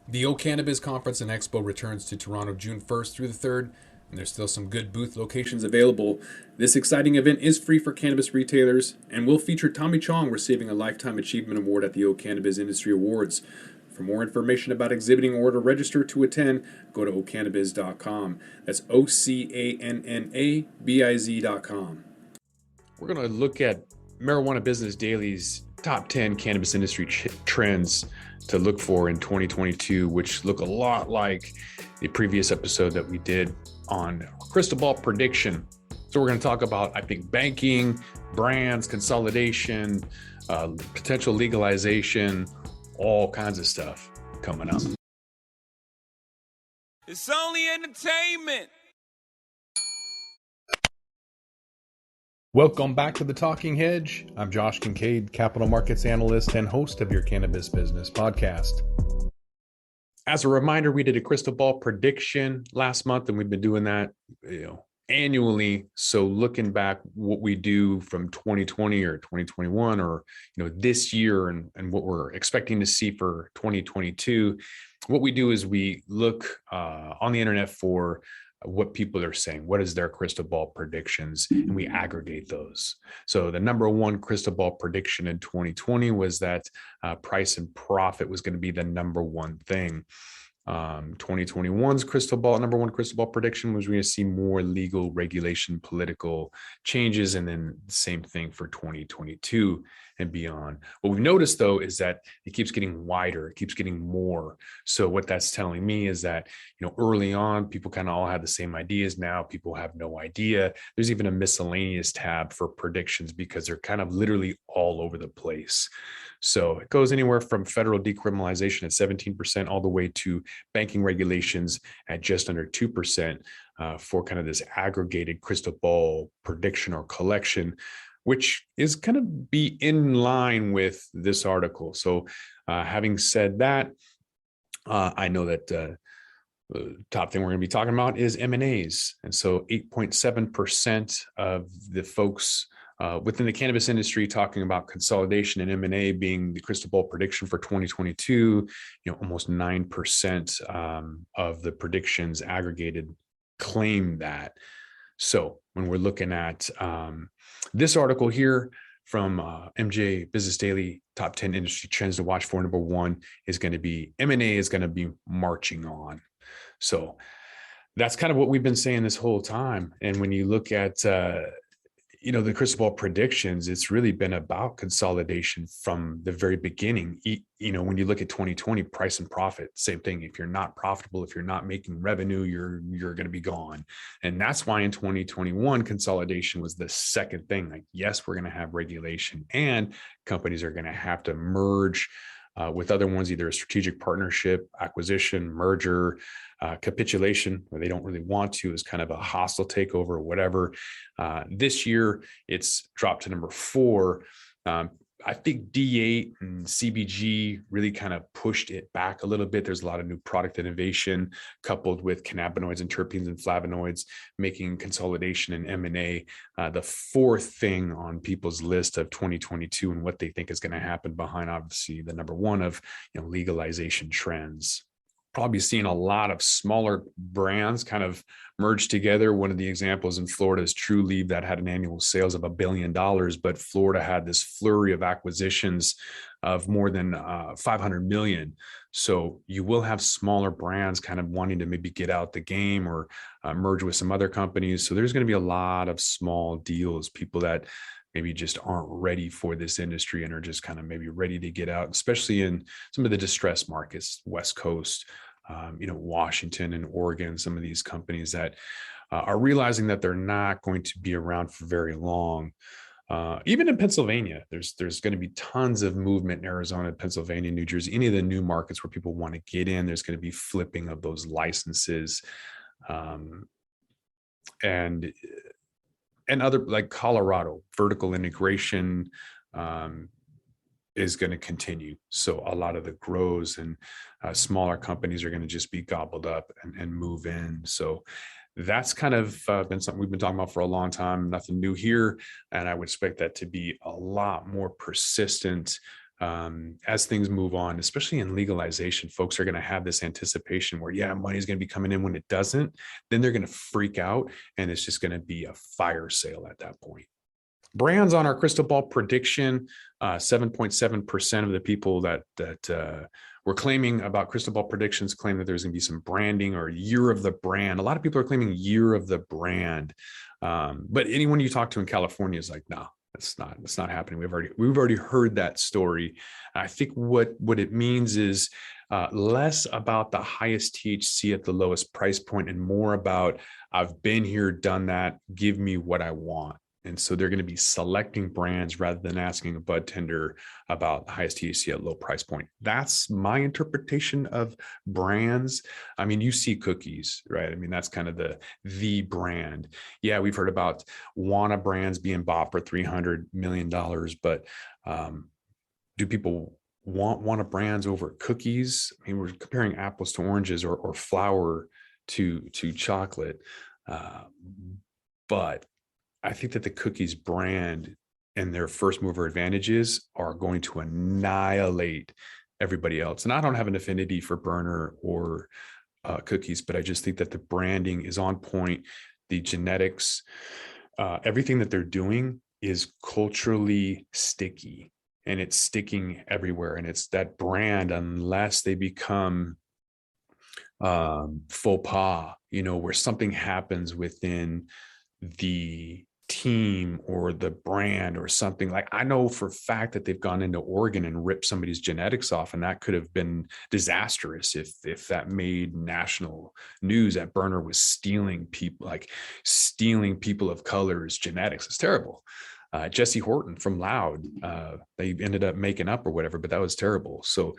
The O Cannabis Conference and Expo returns to Toronto June 1st through the 3rd, and there's still some good booth locations available. This exciting event is free for cannabis retailers and will feature Tommy Chong receiving a Lifetime Achievement Award at the O Cannabis Industry Awards. For more information about exhibiting or to register to attend, go to ocannabis.com. That's OCANNABIZ.com. We're going to look at Marijuana Business Daily's top 10 cannabis industry trends to look for in 2022, which look a lot like the previous episode that we did on crystal ball prediction. So we're going to talk about, I think, banking, brands, consolidation, potential legalization, all kinds of stuff coming up. It's only entertainment. Welcome back to The Talking Hedge. I'm Josh Kincaid, capital markets analyst and host of your Cannabis Business Podcast. As a reminder, we did a crystal ball prediction last month, and we've been doing that, annually. So looking back, what we do from 2020 or 2021, or this year, and what we're expecting to see for 2022, what we do is we look on the internet for what people are saying, what is their crystal ball predictions, and we aggregate those. So the number one crystal ball prediction in 2020 was that price and profit was going to be the number one thing. 2021's number one crystal ball prediction was we're going to see more legal regulation, political changes, and then the same thing for 2022 and beyond. What we've noticed, though, is that it keeps getting wider, it keeps getting more. So what that's telling me is that, early on, people kind of all had the same ideas. Now people have no idea. There's even a miscellaneous tab for predictions because they're kind of literally all over the place. So it goes anywhere from federal decriminalization at 17% all the way to banking regulations at just under 2% for kind of this aggregated crystal ball prediction or collection, which is going to be in line with this article. So having said that, I know that the top thing we're going to be talking about is M&As. And so 8.7% of the folks within the cannabis industry talking about consolidation and M&A being the crystal ball prediction for 2022, almost 9% of the predictions aggregated claim that. So when we're looking at this article here from MJ Business Daily, top 10 industry trends to watch for, number one is going to be M&A is going to be marching on. So that's kind of what we've been saying this whole time. And when you look at the crystal ball predictions, it's really been about consolidation from the very beginning. When you look at 2020, price and profit, same thing. If you're not profitable, if you're not making revenue, you're going to be gone. And that's why in 2021, consolidation was the second thing. Like, yes, we're going to have regulation and companies are going to have to merge with other ones, either a strategic partnership, acquisition, merger, capitulation, where they don't really want to, is kind of a hostile takeover or whatever. This year, it's dropped to number 4. I think D8 and CBG really kind of pushed it back a little bit. There's a lot of new product innovation coupled with cannabinoids and terpenes and flavonoids, making consolidation and M&A the fourth thing on people's list of 2022 and what they think is going to happen behind, obviously, the number one of legalization trends. Probably seeing a lot of smaller brands kind of merge together. One of the examples in Florida is True Leave, that had an annual sales of $1 billion, but Florida had this flurry of acquisitions of more than 500 million. So you will have smaller brands kind of wanting to maybe get out the game or merge with some other companies. So there's going to be a lot of small deals, people that maybe just aren't ready for this industry and are just kind of maybe ready to get out, especially in some of the distressed markets, West Coast, Washington and Oregon, some of these companies that are realizing that they're not going to be around for very long. Even in Pennsylvania, there's going to be tons of movement in Arizona, Pennsylvania, New Jersey, any of the new markets where people want to get in. There's going to be flipping of those licenses, and other, like Colorado, vertical integration is going to continue. So a lot of the grows and smaller companies are going to just be gobbled up and move in. So that's kind of been something we've been talking about for a long time. Nothing new here. And I would expect that to be a lot more persistent as things move on, especially in legalization, folks are going to have this anticipation where, yeah, money's going to be coming in. When it doesn't, then they're going to freak out, and it's just going to be a fire sale at that point. Brands on our crystal ball prediction, 7.7% of the people that were claiming about crystal ball predictions claim that there's going to be some branding or year of the brand. A lot of people are claiming year of the brand, but anyone you talk to in California is like, no, it's not happening. We've already heard that story. I think what it means is less about the highest THC at the lowest price point and more about, I've been here, done that, give me what I want. And so they're going to be selecting brands rather than asking a bud tender about the highest THC at low price point. That's my interpretation of brands. I mean, you see cookies, right? I mean, that's kind of the brand. Yeah, we've heard about Wana brands being bought for $300 million, but do people want Wana brands over cookies? I mean, we're comparing apples to oranges or flour to chocolate. But I think that the cookies brand and their first mover advantages are going to annihilate everybody else. And I don't have an affinity for burner or cookies, but I just think that the branding is on point. The genetics, everything that they're doing is culturally sticky, and it's sticking everywhere. And it's that brand, unless they become faux pas, where something happens within the team or the brand or something. Like, I know for a fact that they've gone into Oregon and ripped somebody's genetics off, and that could have been disastrous if that made national news. That burner was stealing people of color's genetics. It's terrible. Jesse Horton from Loud, they ended up making up or whatever, but that was terrible. So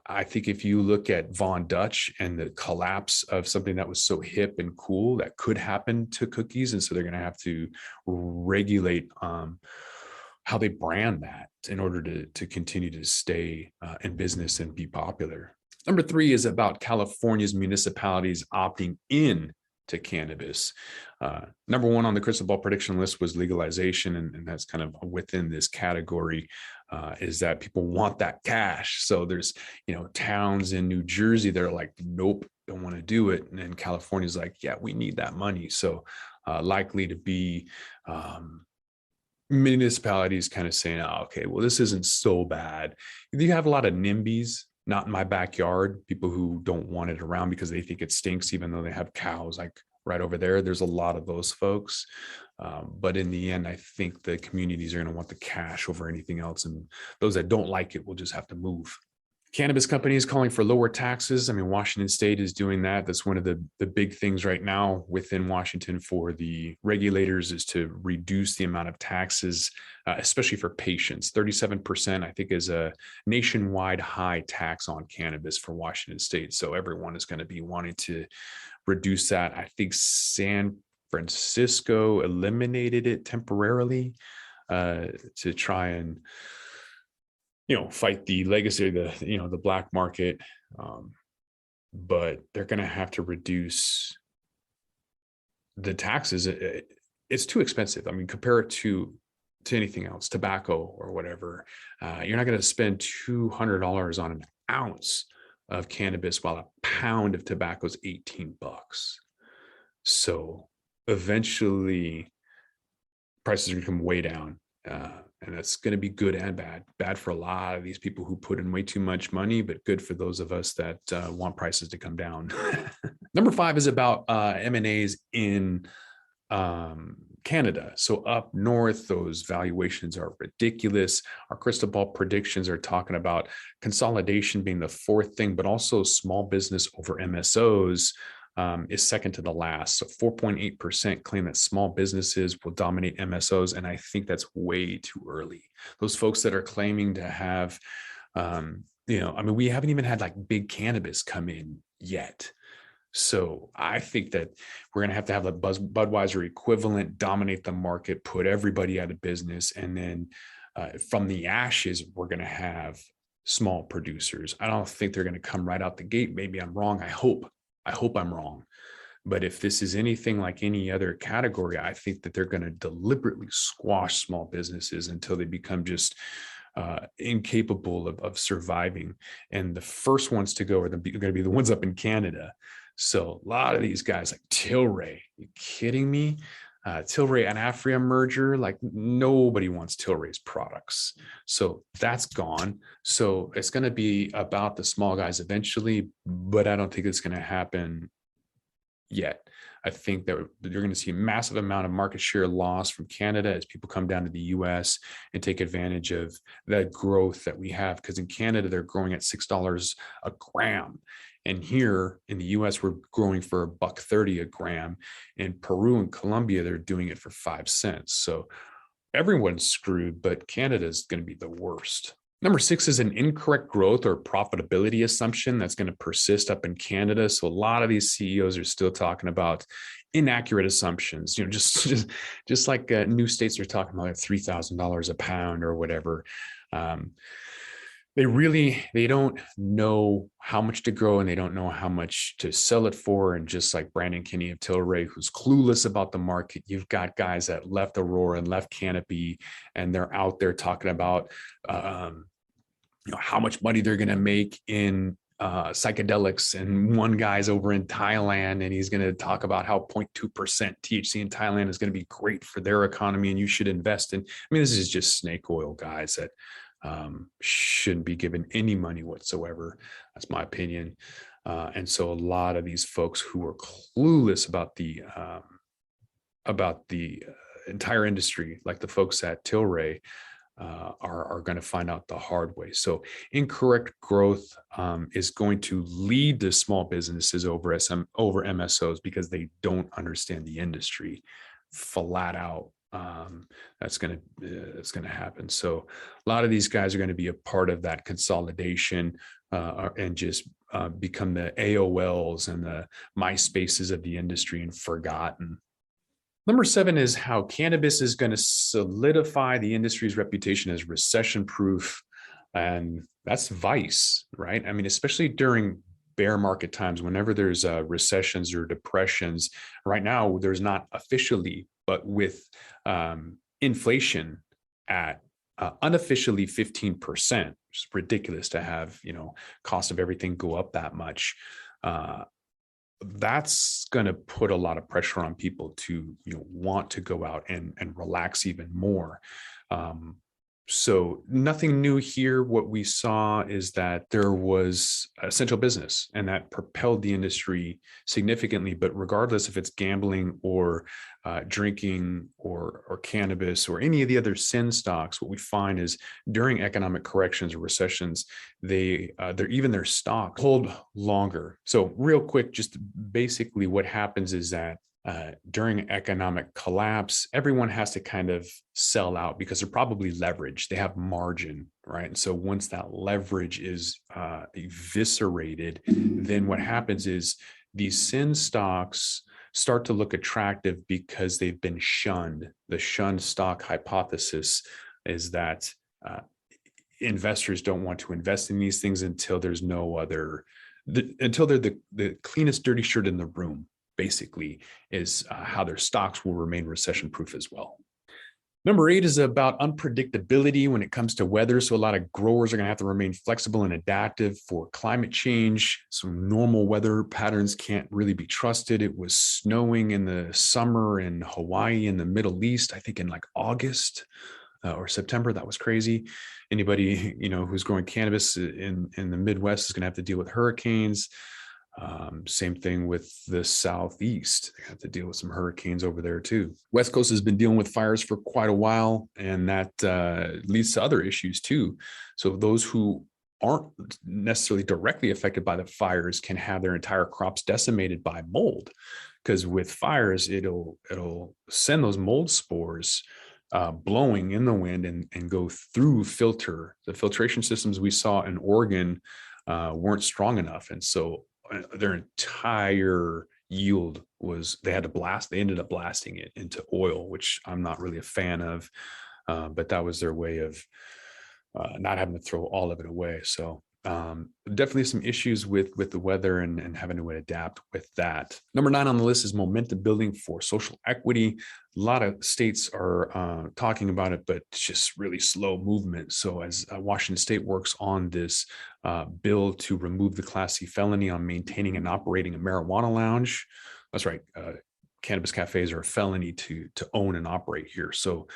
I think if you look at Von Dutch and the collapse of something that was so hip and cool, that could happen to cookies. And so they're going to have to regulate how they brand that in order to continue to stay in business and be popular. Number 3 is about California's municipalities opting in to cannabis. Number 1 on the crystal ball prediction list was legalization, and that's kind of within this category. Is that people want that cash. So there's, towns in New Jersey, they're like, nope, don't want to do it. And then California's like, yeah, we need that money. So likely to be municipalities kind of saying, oh, okay, well, this isn't so bad. You have a lot of NIMBYs, not in my backyard, people who don't want it around because they think it stinks, even though they have cows like right over there. There's a lot of those folks. But in the end, I think the communities are going to want the cash over anything else. And those that don't like it will just have to move. Cannabis companies calling for lower taxes. I mean, Washington State is doing that. That's one of the big things right now within Washington for the regulators, is to reduce the amount of taxes, especially for patients. 37%, I think, is a nationwide high tax on cannabis for Washington State. So everyone is going to be wanting to reduce that. I think San Francisco eliminated it temporarily to try and fight the legacy of the black market. But they're going to have to reduce the taxes. It's too expensive. I mean, compare it to anything else, tobacco or whatever. You're not going to spend $200 on an ounce of cannabis while a pound of tobacco is $18. So eventually prices are going to come way down. And that's going to be good and bad. Bad for a lot of these people who put in way too much money, but good for those of us that want prices to come down. Number 5 is about M&As in Canada. So up north, those valuations are ridiculous. Our crystal ball predictions are talking about consolidation being the 4th thing, but also small business over MSOs is second to the last. So 4.8% claim that small businesses will dominate MSOs. And I think that's way too early. Those folks that are claiming to have, we haven't even had like big cannabis come in yet. So I think that we're going to have the Budweiser equivalent dominate the market, put everybody out of business. And then from the ashes, we're going to have small producers. I don't think they're going to come right out the gate. Maybe I'm wrong. I hope I'm wrong. But if this is anything like any other category, I think that they're going to deliberately squash small businesses until they become just incapable of surviving. And the first ones to go are going to be the ones up in Canada. So a lot of these guys like Tilray, you kidding me? Tilray and Afria merger, like nobody wants Tilray's products. So that's gone. So it's going to be about the small guys eventually, but I don't think it's going to happen yet. I think that you're going to see a massive amount of market share loss from Canada as people come down to the US and take advantage of that growth that we have. Because in Canada, they're growing at $6 a gram. And here in the US, we're growing for $1.30 a gram. In Peru and Colombia, they're doing it for 5 cents. So everyone's screwed, but Canada is going to be the worst. Number 6 is an incorrect growth or profitability assumption that's going to persist up in Canada. So a lot of these CEOs are still talking about inaccurate assumptions. Just like new states are talking about $3,000 a pound or whatever. They don't know how much to grow and they don't know how much to sell it for. And just like Brandon Kinney of Tilray, who's clueless about the market, you've got guys that left Aurora and left Canopy, and they're out there talking about how much money they're going to make in psychedelics. And one guy's over in Thailand and he's going to talk about how 0.2% THC in Thailand is going to be great for their economy and you should invest in. I mean, this is just snake oil guys that shouldn't be given any money whatsoever. That's my opinion. And so a lot of these folks who are clueless about the entire industry, like the folks at Tilray, are going to find out the hard way. So incorrect growth is going to lead to small businesses over MSOs because they don't understand the industry flat out. That's going to happen. So a lot of these guys are going to be a part of that consolidation and just become the AOLs and the MySpaces of the industry and forgotten. Number 7 is how cannabis is going to solidify the industry's reputation as recession proof. And that's vice, right? I mean, especially during bear market times, whenever there's recessions or depressions. Right now, there's not officially, but with inflation at unofficially 15%, which is ridiculous to have, cost of everything go up that much. That's going to put a lot of pressure on people to want to go out and relax even more. So nothing new here. What we saw is that there was essential business and that propelled the industry significantly. But regardless if it's gambling or drinking or cannabis or any of the other sin stocks, what we find is during economic corrections or recessions, their stock hold longer. So real quick, just basically what happens is that during economic collapse, everyone has to kind of sell out because they're probably leveraged. They have margin, right? And so once that leverage is eviscerated, then what happens is these sin stocks start to look attractive because they've been shunned. The shunned stock hypothesis is that investors don't want to invest in these things until there's until they're the cleanest dirty shirt in the room. Basically is how their stocks will remain recession proof as well. Number 8 is about unpredictability when it comes to weather. So a lot of growers are going to have to remain flexible and adaptive for climate change. So normal weather patterns can't really be trusted. It was snowing in the summer in Hawaii in the Middle East, I think in like August or September. That was crazy. Anybody, who's growing cannabis in the Midwest is going to have to deal with hurricanes. Same thing with the Southeast. They have to deal with some hurricanes over there too. West Coast has been dealing with fires for quite a while, and that leads to other issues too. So those who aren't necessarily directly affected by the fires can have their entire crops decimated by mold, because with fires, it'll send those mold spores blowing in the wind and go through filter. The filtration systems we saw in Oregon weren't strong enough, and so their entire yield they ended up blasting it into oil, which I'm not really a fan of, but that was their way of not having to throw all of it away. So definitely some issues with the weather and having to adapt with that. Number 9 on the list is momentum building for social equity. A lot of states are talking about it, but it's just really slow movement. So as Washington State works on this bill to remove the Class C felony on maintaining and operating a marijuana lounge, that's right. Cannabis cafes are a felony to own and operate here. So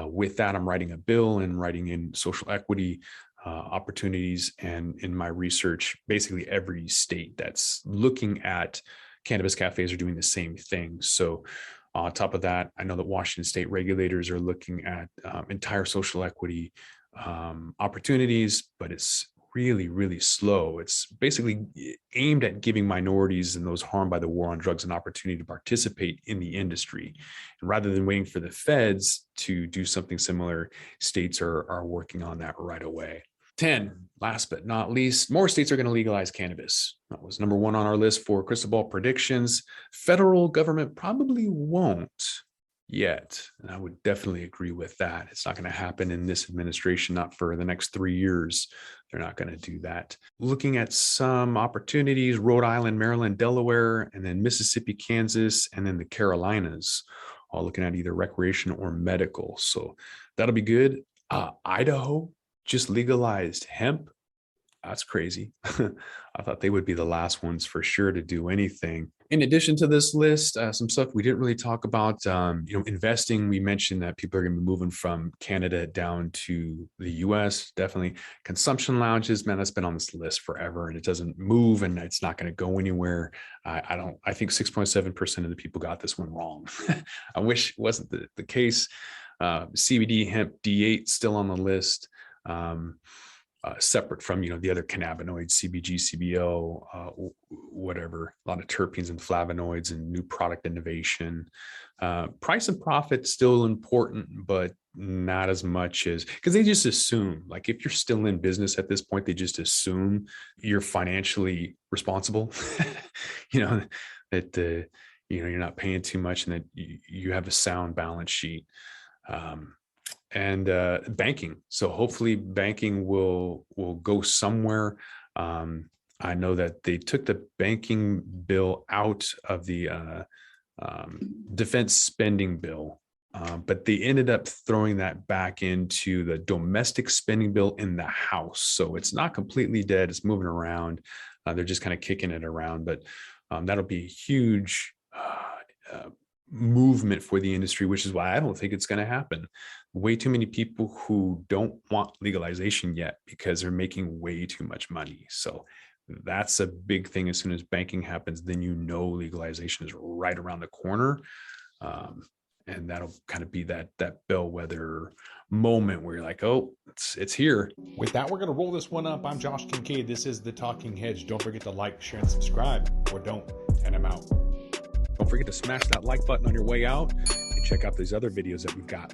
with that, I'm writing a bill and writing in social equity opportunities. And in my research, basically every state that's looking at cannabis cafes are doing the same thing. So on top of that, I know that Washington State regulators are looking at entire social equity opportunities, but it's really, really slow. It's basically aimed at giving minorities and those harmed by the war on drugs an opportunity to participate in the industry. And rather than waiting for the feds to do something similar, states are working on that right away. 10, last but not least, more states are going to legalize cannabis. That was number 1 on our list for crystal ball predictions. Federal government probably won't yet. And I would definitely agree with that. It's not going to happen in this administration, not for the next 3 years. They're not going to do that. Looking at some opportunities, Rhode Island, Maryland, Delaware, and then Mississippi, Kansas, and then the Carolinas, all looking at either recreational or medical. So that'll be good. Idaho just legalized hemp. That's crazy. I thought they would be the last ones for sure to do anything. In addition to this list, some stuff we didn't really talk about, investing. We mentioned that people are going to be moving from Canada down to the US. Definitely consumption lounges, man, that's been on this list forever and it doesn't move and it's not going to go anywhere. I think 6.7% of the people got this one wrong. I wish it wasn't the case. CBD, hemp, D8 still on the list. Separate from, the other cannabinoids, CBG, CBO, whatever, a lot of terpenes and flavonoids and new product innovation. Price and profit still important, but not as much as, because they just assume, like if you're still in business at this point, they just assume you're financially responsible, that, you're not paying too much and that you have a sound balance sheet. And banking. So hopefully banking will go somewhere. I know that they took the banking bill out of the defense spending bill, but they ended up throwing that back into the domestic spending bill in the House. So it's not completely dead. It's moving around. They're just kind of kicking it around, but that'll be a huge movement for the industry, which is why I don't think it's going to happen. Way too many people who don't want legalization yet because they're making way too much money. So that's a big thing. As soon as banking happens, then legalization is right around the corner. And that'll kind of be that bellwether moment where you're like, oh, it's here. With that, we're going to roll this one up. I'm Josh Kincaid. This is The Talking Hedge. Don't forget to like, share, and subscribe, or don't, and I'm out. Don't forget to smash that like button on your way out and check out these other videos that we've got.